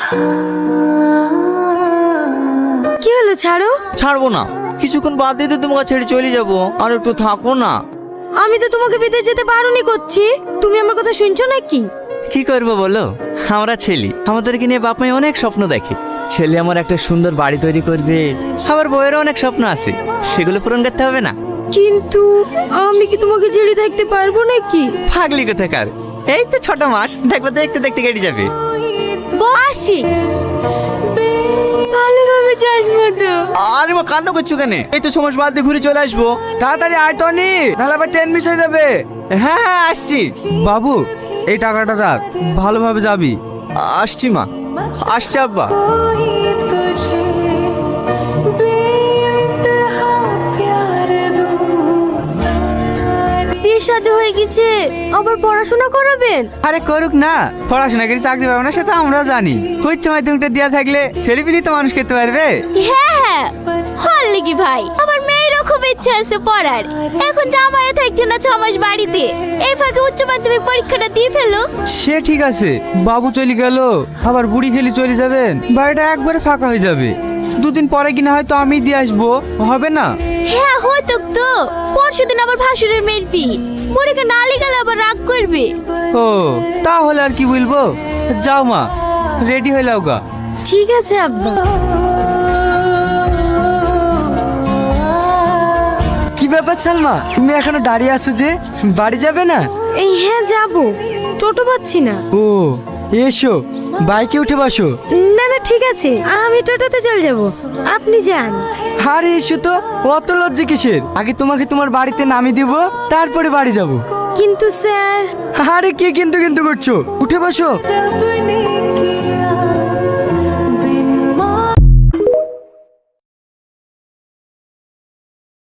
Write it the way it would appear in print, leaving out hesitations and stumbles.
কি হলো, ছাড়ো। ছাড়বো না, কিছুক্ষণ বাদ দিয়ে তো তোমাকে ছেড়ে চলে যাবো, আর একটু থাকো না। আমি তো তোমাকে বিদেশ যেতে বারণই করছি, তুমি আমার কথা শুনছো নাকি? কি করবো বলো, আমরা ছেলে, আমাদেরকে নিয়ে বাপ মাই অনেক স্বপ্ন দেখে। ছেলে আমার একটা সুন্দর বাড়ি তৈরি করবে, আবার বউয়েরও অনেক স্বপ্ন আছে, সেগুলো পূরণ করতে হবে না? কিন্তু আমি কি তোমাকে ছেড়ে থাকতে পারবো নাকি? পাগলি কোথাকার, এই তো 6 মাস, দেখবে দেখতে দেখতে কেটে যাবে। আসি, ভালোভাবে যাসবো তো। আরে মা, কান্না করছো কেন? এই তো 6 মাস বাদ দিয়ে ঘুরে চলে আসবো। তাড়াতাড়ি আয় টনি, নাহলে আবার ট্রেন মিস হয়ে যাবে। হ্যাঁ হ্যাঁ আসছি। বাবু, এই টাকাটা রাখ, ভালোভাবে যাবি। আসছি মা, আসছি আব্বা। বিয়ে শাদী হয়ে গেছে, আবার পড়াশোনা করাবেন? আরে করুক না, পড়াশোনা করে চাকরি পাবে না সে তো আমরাও জানি। উচ্চ মাধ্যমিকটা দেওয়া থাকলে ছেলেপিলি তো মানুষ করতে পারবে। হ্যাঁ হল কি ভাই, আমার মেয়েরও খুব ইচ্ছা আছে পড়ার। এখন জামাইও থাকছে না 6 মাস বাড়িতে, এই ফাঁকে উচ্চ মাধ্যমিক পরীক্ষাটা দিয়ে ফেলো। সে ঠিক আছে, বাবু চলে গেল, আবার বুড়ি খেলি চলে যাবেন, বাড়িটা একবারে ফাঁকা হয়ে যাবে। 2 দিন পরে কিনা হয়তো আমি দিয়ে আসবো, হবে না? হ্যাঁ হয়তো তো, পরশুদিন আবার ভাসুরের মেয়ের বিয়ে, বুড়িকে নালি গেলে আবার রাগ করবে। ও তাহলে আর কি বলবো, যাও মা, রেডি হয়ে লাও গা। ঠিক আছে আব্বা। কি ব্যাপার সালমা, তুমি এখনো দাঁড়িয়ে আছো যে, বাড়ি যাবে না? এই হ্যাঁ যাবো, টোটো পাচ্ছি না। ও এসো, বাইকে উঠে বসো। না না ঠিক আছে, আমি টোটোতে চলে যাব, আপনি যান। আরে এসো তো, অত লজ্জা কিসের? আগে তোমাকে তোমার বাড়িতে নামিয়ে দিব, তারপরে বাড়ি যাব। কিন্তু স্যার। আরে কি কিন্তু কিন্তু করছো, উঠে বসো।